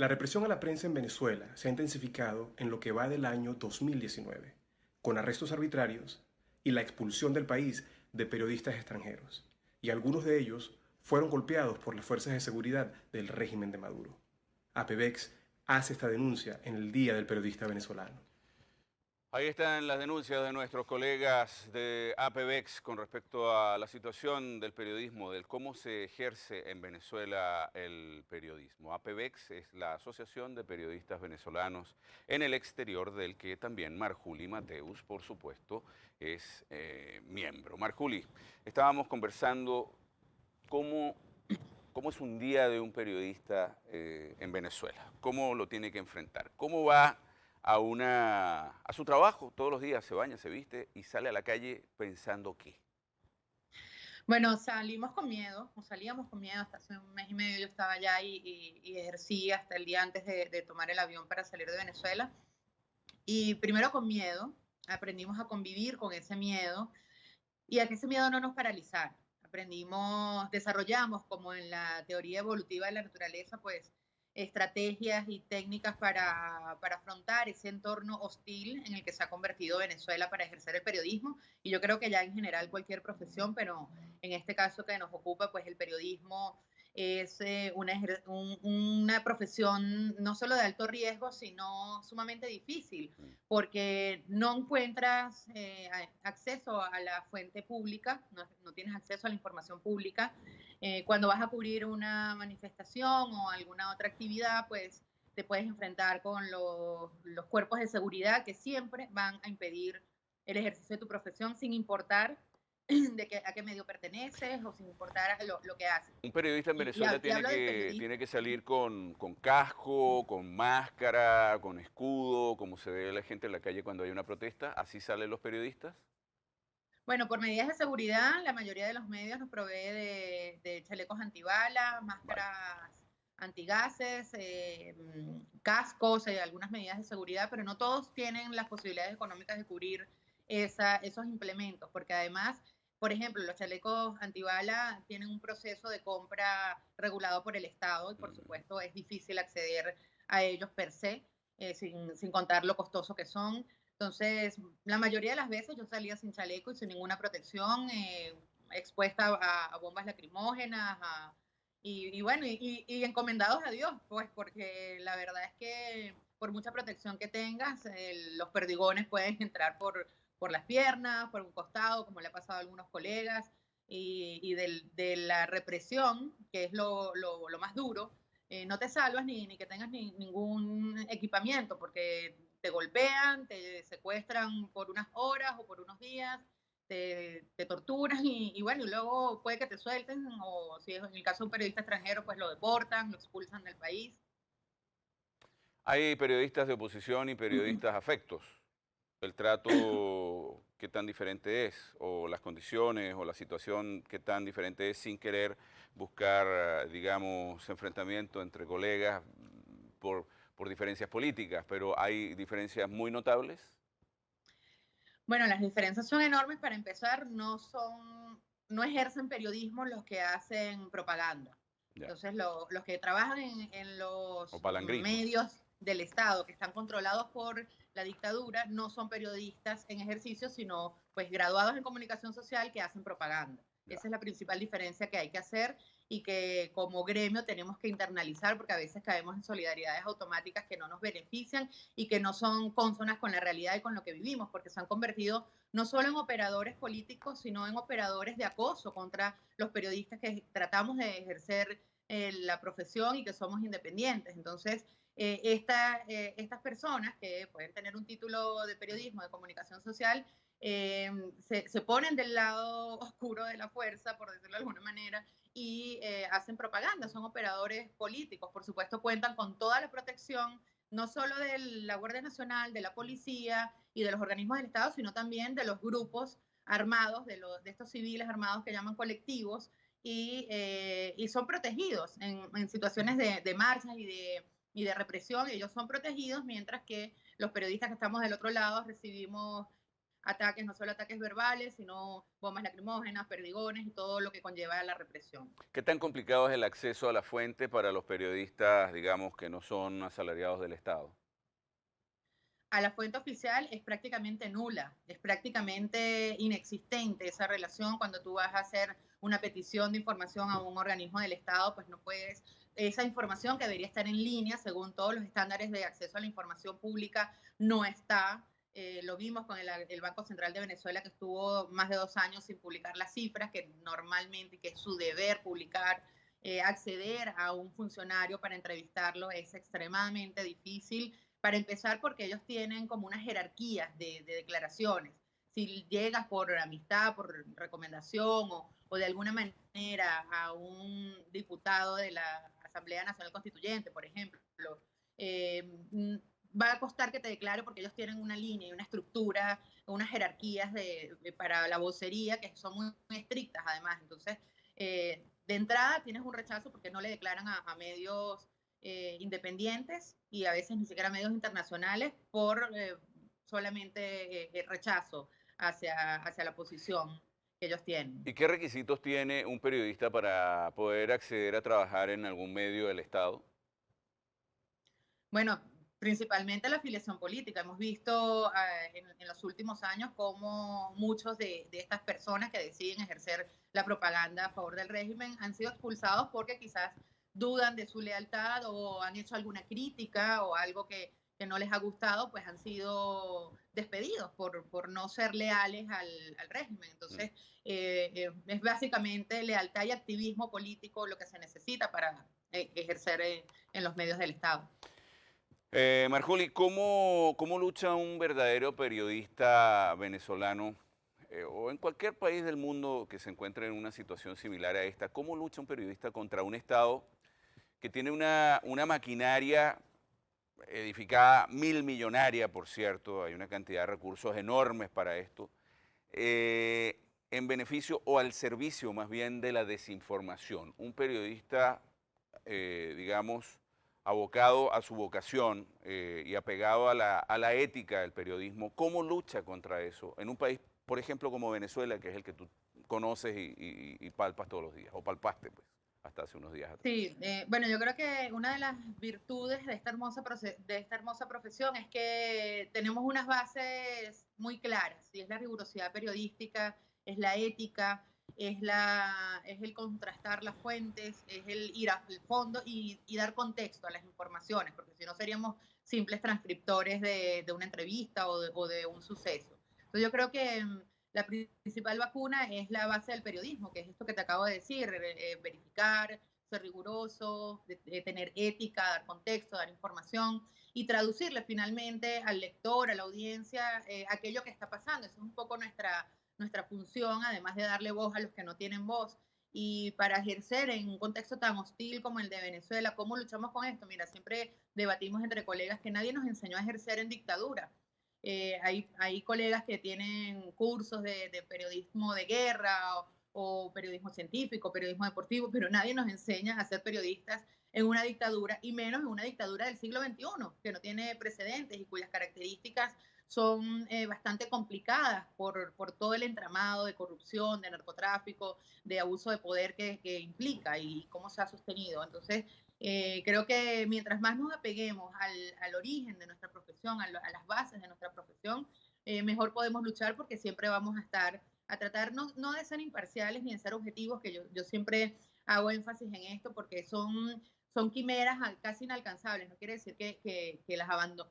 La represión a la prensa en Venezuela se ha intensificado en lo que va del año 2019, con arrestos arbitrarios y la expulsión del país de periodistas extranjeros, y algunos de ellos fueron golpeados por las fuerzas de seguridad del régimen de Maduro. APEVEX hace esta denuncia en el Día del Periodista Venezolano. Ahí están las denuncias de nuestros colegas de APEVEX con respecto a la situación del periodismo, del cómo se ejerce en Venezuela el periodismo. APEVEX es la Asociación de Periodistas Venezolanos en el exterior, del que también Marjuli Mateus, por supuesto, es miembro. Marjuli, estábamos conversando cómo, cómo es un día de un periodista en Venezuela, cómo lo tiene que enfrentar, cómo va a su trabajo todos los días, se baña, se viste y sale a la calle pensando qué. Bueno, salimos con miedo, o salíamos con miedo, hasta hace un mes y medio yo estaba allá y ejercí hasta el día antes de tomar el avión para salir de Venezuela. Y primero con miedo, aprendimos a convivir con ese miedo y a que ese miedo no nos paralizara. Aprendimos, desarrollamos, como en la teoría evolutiva de la naturaleza, pues estrategias y técnicas para afrontar ese entorno hostil en el que se ha convertido Venezuela para ejercer el periodismo. Y yo creo que ya en general cualquier profesión, pero en este caso que nos ocupa, pues el periodismo es una profesión no solo de alto riesgo, sino sumamente difícil, porque no encuentras acceso a la fuente pública, no tienes acceso a la información pública. Cuando vas a cubrir una manifestación o alguna otra actividad, pues te puedes enfrentar con los cuerpos de seguridad que siempre van a impedir el ejercicio de tu profesión sin importar a qué medio perteneces o sin importar lo que haces. Un periodista en Venezuela Y hablo del tiene periodismo. que salir con casco, con máscara, con escudo, como se ve a la gente en la calle cuando hay una protesta. ¿Así salen los periodistas? Bueno, por medidas de seguridad, la mayoría de los medios nos provee de chalecos antibalas, Vale. máscaras antigases, cascos, algunas medidas de seguridad, pero no todos tienen las posibilidades económicas de cubrir esos implementos, porque además, por ejemplo, los chalecos antibala tienen un proceso de compra regulado por el Estado y por Mm. supuesto es difícil acceder a ellos per se, sin contar lo costoso que son. Entonces, la mayoría de las veces yo salía sin chaleco y sin ninguna protección, expuesta a bombas lacrimógenas, y bueno, y encomendados a Dios, pues porque la verdad es que por mucha protección que tengas, los perdigones pueden entrar por las piernas, por un costado, como le ha pasado a algunos colegas, de la represión, que es lo más duro. No te salvas ni que tengas ningún equipamiento, porque te golpean, te secuestran por unas horas o por unos días, te torturan y bueno, y luego puede que te suelten o si es en el caso de un periodista extranjero, pues lo deportan, lo expulsan del país. Hay periodistas de oposición y periodistas afectos. El trato, qué tan diferente es, o las condiciones, o la situación, qué tan diferente es, sin querer buscar, digamos, enfrentamiento entre colegas por diferencias políticas, pero hay diferencias muy notables. Bueno, las diferencias son enormes. Para empezar, no ejercen periodismo los que hacen propaganda. Ya. Entonces, los que trabajan en O los palangrismo. medios del Estado, que están controlados por la dictadura, no son periodistas en ejercicio, sino pues graduados en comunicación social que hacen propaganda. Ya. Esa es la principal diferencia que hay que hacer y que como gremio tenemos que internalizar, porque a veces caemos en solidaridades automáticas que no nos benefician y que no son cónsonas con la realidad y con lo que vivimos, porque se han convertido no solo en operadores políticos, sino en operadores de acoso contra los periodistas que tratamos de ejercer la profesión y que somos independientes. Entonces, estas personas que pueden tener un título de periodismo, de comunicación social, se ponen del lado oscuro de la fuerza, por decirlo de alguna manera, y hacen propaganda, son operadores políticos. Por supuesto, cuentan con toda la protección, no solo de la Guardia Nacional, de la policía y de los organismos del Estado, sino también de los grupos armados, de estos civiles armados que llaman colectivos, y son protegidos en situaciones de marchas y de represión. Ellos son protegidos, mientras que los periodistas que estamos del otro lado recibimos ataques, no solo ataques verbales, sino bombas lacrimógenas, perdigones y todo lo que conlleva la represión. ¿Qué tan complicado es el acceso a la fuente para los periodistas, digamos, que no son asalariados del Estado? A la fuente oficial es prácticamente nula, es prácticamente inexistente esa relación. Cuando tú vas a hacer una petición de información a un organismo del Estado, pues no puedes, esa información que debería estar en línea según todos los estándares de acceso a la información pública no está. Lo vimos con el Banco Central de Venezuela, que estuvo más de 2 años sin publicar las cifras, que normalmente, que es su deber publicar. Acceder a un funcionario para entrevistarlo es extremadamente difícil. Para empezar, porque ellos tienen como unas jerarquías de declaraciones. Si llegas por amistad, por recomendación o de alguna manera a un diputado de la Asamblea Nacional Constituyente, por ejemplo, eh, va a costar que te declare porque ellos tienen una línea y una estructura, unas jerarquías para la vocería que son muy, muy estrictas además. Entonces, de entrada tienes un rechazo porque no le declaran a medios independientes y a veces ni siquiera medios internacionales por solamente rechazo hacia la posición que ellos tienen. ¿Y qué requisitos tiene un periodista para poder acceder a trabajar en algún medio del Estado? Bueno, principalmente la afiliación política. Hemos visto en los últimos años cómo muchos de estas personas que deciden ejercer la propaganda a favor del régimen han sido expulsados porque quizás dudan de su lealtad o han hecho alguna crítica o algo que no les ha gustado, pues han sido despedidos por no ser leales al régimen. Entonces, es básicamente lealtad y activismo político lo que se necesita para ejercer en los medios del Estado. Marjuli, ¿cómo lucha un verdadero periodista venezolano o en cualquier país del mundo que se encuentre en una situación similar a esta? ¿Cómo lucha un periodista contra un Estado que tiene una maquinaria edificada millonaria, por cierto? Hay una cantidad de recursos enormes para esto, en beneficio o al servicio más bien de la desinformación. Un periodista, digamos, abocado a su vocación y apegado a la ética del periodismo, ¿cómo lucha contra eso en un país, por ejemplo, como Venezuela, que es el que tú conoces y palpas todos los días, o palpaste pues, hasta hace unos días atrás? Sí, bueno, yo creo que una de las virtudes de esta hermosa profesión es que tenemos unas bases muy claras, y es la rigurosidad periodística, es la ética, es el contrastar las fuentes, es el ir al fondo y dar contexto a las informaciones, porque si no seríamos simples transcriptores de una entrevista o de un suceso. Entonces yo creo que la principal vacuna es la base del periodismo, que es esto que te acabo de decir, verificar, ser riguroso, de tener ética, dar contexto, dar información y traducirle finalmente al lector, a la audiencia, aquello que está pasando. Esa es un poco nuestra función, además de darle voz a los que no tienen voz. Y para ejercer en un contexto tan hostil como el de Venezuela, ¿cómo luchamos con esto? Mira, siempre debatimos entre colegas que nadie nos enseñó a ejercer en dictadura. Hay colegas que tienen cursos de periodismo de guerra o periodismo científico, periodismo deportivo, pero nadie nos enseña a ser periodistas en una dictadura y menos en una dictadura del siglo XXI, que no tiene precedentes y cuyas características son bastante complicadas por todo el entramado de corrupción, de narcotráfico, de abuso de poder que implica y cómo se ha sostenido. Entonces, creo que mientras más nos apeguemos al origen de nuestra profesión, a las bases de nuestra profesión, mejor podemos luchar porque siempre vamos a estar a tratar no de ser imparciales ni de ser objetivos, que yo siempre hago énfasis en esto porque son quimeras casi inalcanzables. No quiere decir que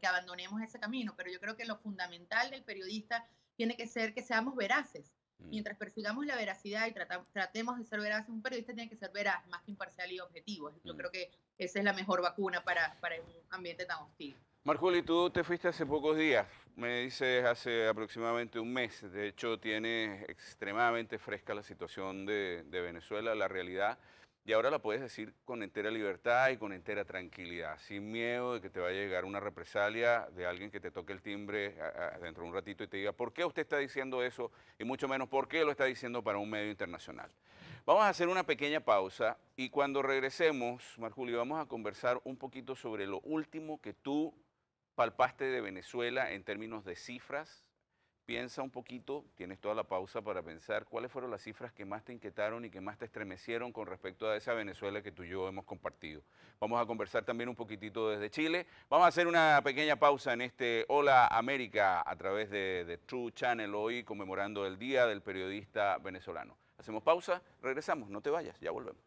abandonemos ese camino, pero yo creo que lo fundamental del periodista tiene que ser que seamos veraces. Mientras persigamos la veracidad y tratemos de ser veraces, un periodista tiene que ser veraz, más que imparcial y objetivo. Yo creo que esa es la mejor vacuna para un ambiente tan hostil. Marjuli, tú te fuiste hace pocos días, me dices hace aproximadamente un mes. De hecho, tienes extremadamente fresca la situación de Venezuela, la realidad, y ahora la puedes decir con entera libertad y con entera tranquilidad, sin miedo de que te vaya a llegar una represalia de alguien que te toque el timbre dentro de un ratito y te diga por qué usted está diciendo eso y mucho menos por qué lo está diciendo para un medio internacional. Vamos a hacer una pequeña pausa y cuando regresemos, Marjuli, vamos a conversar un poquito sobre lo último que tú palpaste de Venezuela en términos de cifras, piensa un poquito, tienes toda la pausa para pensar cuáles fueron las cifras que más te inquietaron y que más te estremecieron con respecto a esa Venezuela que tú y yo hemos compartido. Vamos a conversar también un poquitito desde Chile. Vamos a hacer una pequeña pausa en este Hola América a través de True Channel, hoy conmemorando el Día del Periodista Venezolano. Hacemos pausa, regresamos, no te vayas, ya volvemos.